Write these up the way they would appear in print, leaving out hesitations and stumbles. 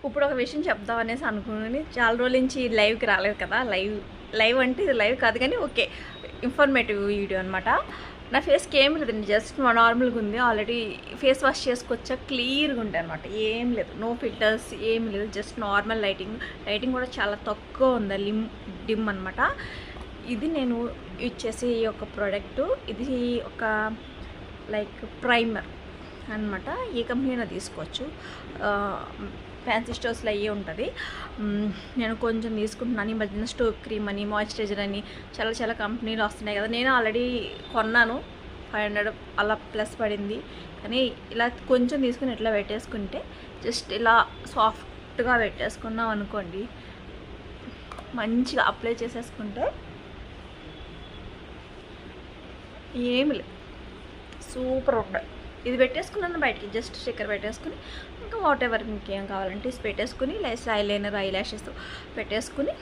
ఇప్పుడు ఒక విషయం చెప్దాం అనేసి అనుకుని చాలా రోజుల నుంచి లైవ్కి రాలేదు కదా. లైవ్ అంటే ఇది లైవ్ కాదు కానీ ఓకే, ఇన్ఫర్మేటివ్ వీడియో అనమాట. నా ఫేస్కి ఏం లేదండి, జస్ట్ నార్మల్గా ఉంది. ఆల్రెడీ ఫేస్ వాష్ చేసుకొచ్చా, క్లియర్గా ఉంటాయి అనమాట. ఏం లేదు, నో ఫిల్టర్స్ ఏం లేదు, జస్ట్ నార్మల్ లైటింగ్ కూడా చాలా తక్కువ ఉంది, డిమ్ అనమాట. ఇది నేను యూజ్ చేసే ఈ యొక్క ప్రోడక్టు, ఇది ఒక లైక్ ప్రైమర్ అనమాట. ఏ కంపెనీ తీసుకోవచ్చు, ఫ్యాన్సీ స్టోర్స్లో అయ్యే ఉంటుంది. నేను కొంచెం తీసుకుంటున్నాను. ఈ మధ్యన స్టోక్ క్రీమ్ అని, మాయిశ్చరైజర్ అని చాలా కంపెనీలు వస్తున్నాయి కదా. నేను ఆల్రెడీ కొన్నాను, 500 అలా ప్లస్ పడింది. కానీ ఇలా కొంచెం తీసుకుని ఇట్లా పెట్టేసుకుంటే, జస్ట్ ఇలా సాఫ్ట్గా పెట్టేసుకున్నాం అనుకోండి, మంచిగా అప్లై చేసేసుకుంటే ఏమి లేదు, సూపర్ ఉంటాయి. ఇది పెట్టేసుకున్నాను బయటికి, జస్ట్ స్టిక్కర్ పెట్టేసుకుని, ఇంకా వాట్ ఎవర్ ఇంకేం కావాలంటే ఇది పెట్టేసుకుని, ఐలైనర్, ఐ ల్యాషెస్ పెట్టేసుకుని,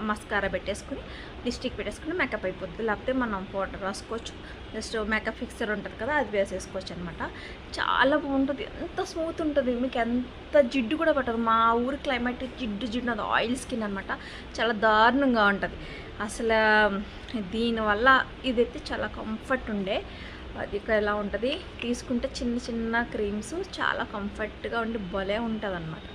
మస్కారా పెట్టేసుకుని, లిప్స్టిక్ పెట్టేసుకుని మేకప్ అయిపోతుంది. లేకపోతే మనం పౌడర్ రాసుకోవచ్చు, జస్ట్ మేకప్ ఫిక్సర్ ఉంటుంది కదా, అది వేసేసుకోవచ్చు అనమాట. చాలా బాగుంటుంది, ఎంత స్మూత్ ఉంటుంది, మీకు ఎంత జిడ్డు కూడా పట్టదు. మా ఊరి క్లైమేట్ జిడ్డు అది ఆయిల్ స్కిన్ అనమాట, చాలా దారుణంగా ఉంటుంది అసలు. దీనివల్ల ఇదైతే చాలా కంఫర్ట్ ఉండే. అది ఎలా ఉంటుంది, తీసుకుంటే చిన్న క్రీమ్స్ చాలా కంఫర్ట్గా ఉండి భలే ఉంటుంది అనమాట.